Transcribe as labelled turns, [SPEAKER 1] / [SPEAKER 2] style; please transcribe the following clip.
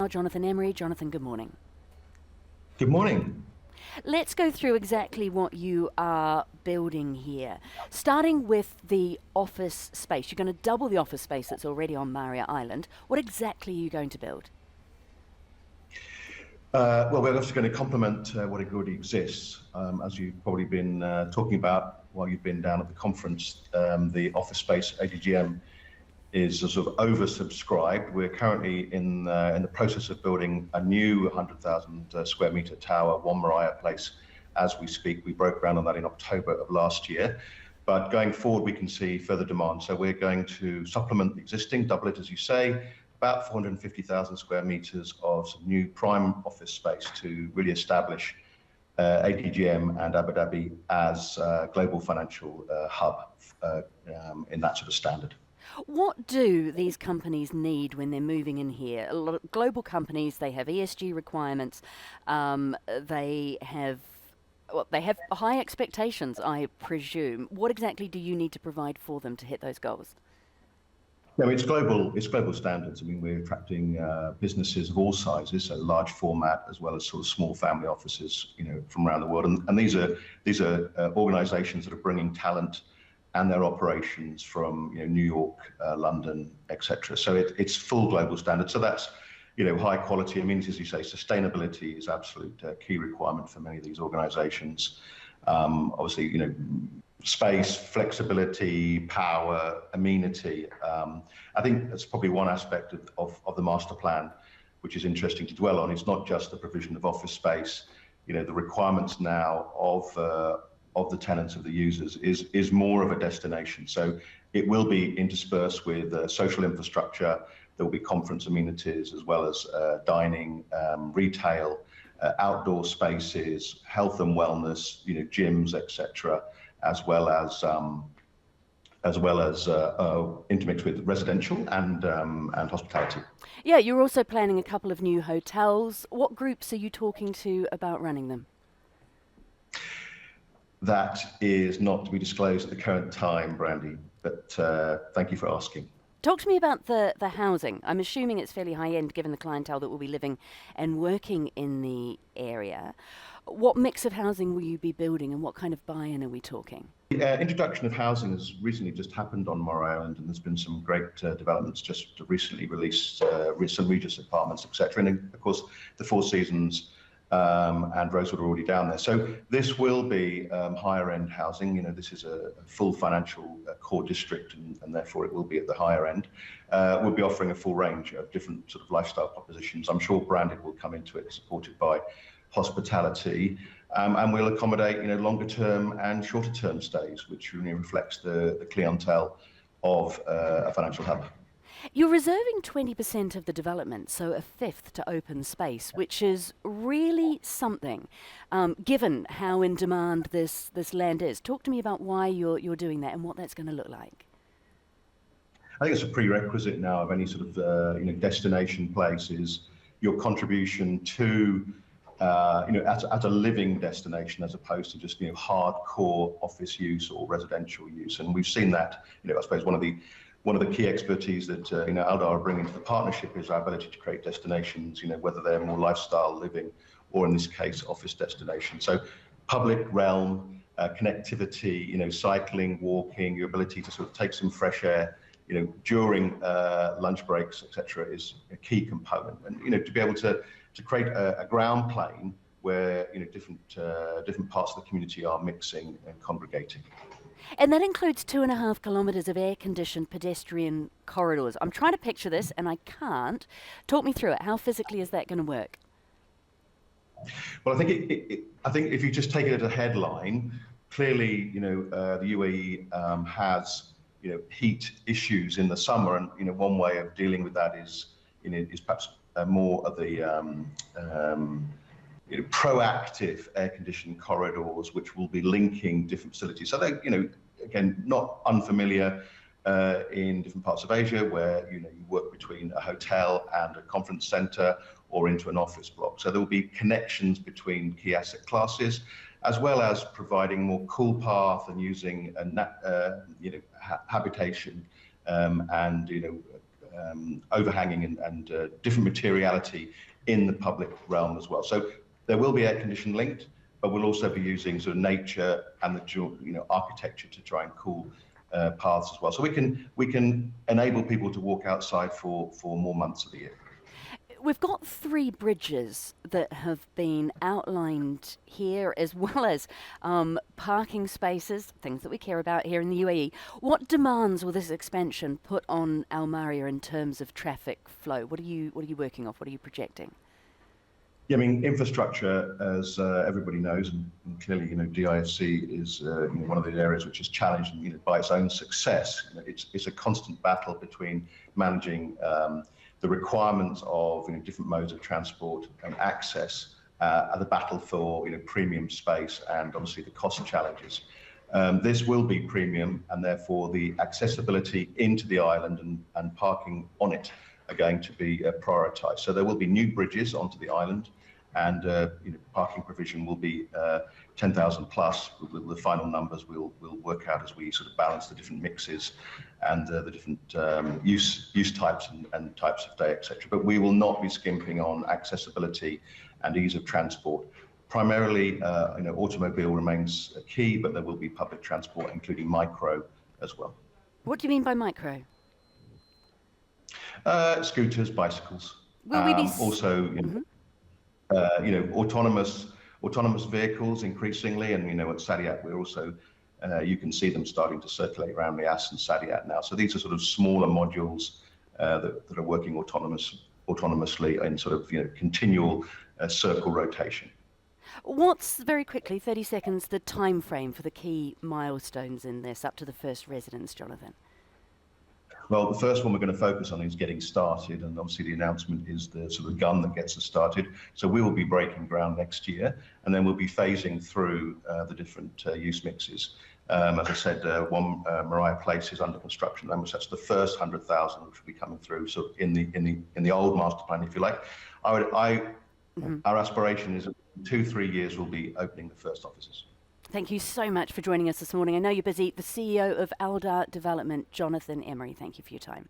[SPEAKER 1] Jonathan Emery. Jonathan, good morning.
[SPEAKER 2] Good morning.
[SPEAKER 1] Let's go through exactly what you are building here. Starting with the office space. You're going to double the office space that's already on Maryah Island. What exactly are you going to build?
[SPEAKER 2] Well, we're also going to complement what already exists. As you've probably been talking about while you've been down at the conference, the office space ADGM is sort of oversubscribed. We're currently in the process of building a new 100,000 square metre tower, One Maryah Place, as we speak. We broke ground on that in October of last year. But going forward, we can see further demand. So we're going to supplement the existing, double it, as you say, about 450,000 square metres of some new prime office space to really establish ADGM and Abu Dhabi as a global financial hub in that sort of standard.
[SPEAKER 1] What do these companies need when they're moving in here? A lot of global companies, they have ESG requirements. They have high expectations, I presume. What exactly do you need to provide for them to hit those goals?
[SPEAKER 2] No, it's global standards. I mean, we're attracting businesses of all sizes, so large format as well as sort of small family offices, from around the world. And these are organisations that are bringing talent and their operations from New York, London, etc. So it's full global standard. So that's high quality. I mean, as you say, sustainability is absolute key requirement for many of these organisations. Obviously, space, flexibility, power, amenity. I think that's probably one aspect of the master plan, which is interesting to dwell on. It's not just the provision of office space. The requirements now of the tenants, of the users, is more of a destination. So it will be interspersed with social infrastructure. There will be conference amenities as well as dining, retail, outdoor spaces, health and wellness, gyms, etc., as well as intermixed with residential and hospitality.
[SPEAKER 1] Yeah, you're also planning a couple of new hotels. What groups are you talking to about running them?
[SPEAKER 2] That is not to be disclosed at the current time, Brandy, but thank you for asking.
[SPEAKER 1] Talk to me about the housing. I'm assuming it's fairly high-end given the clientele that will be living and working in the area. What mix of housing will you be building and what kind of buy-in are we talking?
[SPEAKER 2] The introduction of housing has recently just happened on Maryah Island, and there's been some great developments just recently released, some Regis apartments, etc. And of course, the Four Seasons and Rosewood are already down there. So this will be higher end housing. This is a full financial core district, and therefore it will be at the higher end. We'll be offering a full range of different sort of lifestyle propositions. I'm sure branded will come into it, supported by hospitality, and we'll accommodate longer term and shorter term stays, which really reflects the clientele of a financial hub.
[SPEAKER 1] You're reserving 20% of the development, so a fifth to open space, which is really something, given how in demand this land is. Talk to me about why you're doing that and what that's going to look like.
[SPEAKER 2] I think it's a prerequisite now of any sort of destination place is your contribution to as a living destination as opposed to just hardcore office use or residential use. And we've seen that. I suppose one of the key expertise that Aldar are bringing to the partnership is our ability to create destinations, whether they're more lifestyle living or in this case office destinations. So public realm, connectivity, cycling, walking, your ability to sort of take some fresh air, during lunch breaks, etc., is a key component. And to be able to create a ground plane where different parts of the community are mixing and congregating.
[SPEAKER 1] And that includes 2.5 kilometres of air-conditioned pedestrian corridors. I'm trying to picture this, and I can't. Talk me through it. How physically is that going to work?
[SPEAKER 2] Well, I think if you just take it as a headline, clearly, the UAE has heat issues in the summer, and one way of dealing with that is perhaps more of the proactive air-conditioned corridors, which will be linking different facilities. So they, again, not unfamiliar in different parts of Asia, where you work between a hotel and a conference centre or into an office block. So there will be connections between key asset classes, as well as providing more cool path and using habitation and overhanging and different materiality in the public realm as well. So there will be air condition linked, but we'll also be using sort of nature and the architecture to try and cool paths as well. So we can enable people to walk outside for more months of the year.
[SPEAKER 1] We've got 3 bridges that have been outlined here, as well as parking spaces, things that we care about here in the UAE. What demands will this expansion put on Al Maryah in terms of traffic flow? What are you working off? What are you projecting?
[SPEAKER 2] Yeah, I mean, infrastructure, as everybody knows, and clearly, DIFC is one of the areas which is challenged, by its own success. It's a constant battle between managing the requirements of different modes of transport and access, the battle for premium space, and obviously the cost challenges. This will be premium, and therefore the accessibility into the island and parking on it are going to be prioritised. So there will be new bridges onto the island, and parking provision will be 10,000 plus. The final numbers we'll work out as we sort of balance the different mixes and the different use types and types of day, etc. But we will not be skimping on accessibility and ease of transport. Primarily, automobile remains key, but there will be public transport, including micro as well.
[SPEAKER 1] What do you mean by micro?
[SPEAKER 2] Scooters, bicycles.
[SPEAKER 1] Will we be
[SPEAKER 2] also, autonomous vehicles increasingly, and at Saadiyat we're also you can see them starting to circulate around the As and Saadiyat now. So these are sort of smaller modules that are working autonomously in sort of continual circle rotation.
[SPEAKER 1] What's, very quickly, 30 seconds, the time frame for the key milestones in this up to the first residents, Jonathan?
[SPEAKER 2] Well, the first one we're going to focus on is getting started, and obviously the announcement is the sort of gun that gets us started. So we will be breaking ground next year, and then we'll be phasing through the different use mixes. As I said, one Maryah Place is under construction, so that's the first 100,000 which will be coming through. So in the old master plan, if you like, our aspiration is that in 2-3 years we'll be opening the first offices.
[SPEAKER 1] Thank you so much for joining us this morning. I know you're busy. The CEO of Aldar Development, Jonathan Emery, thank you for your time.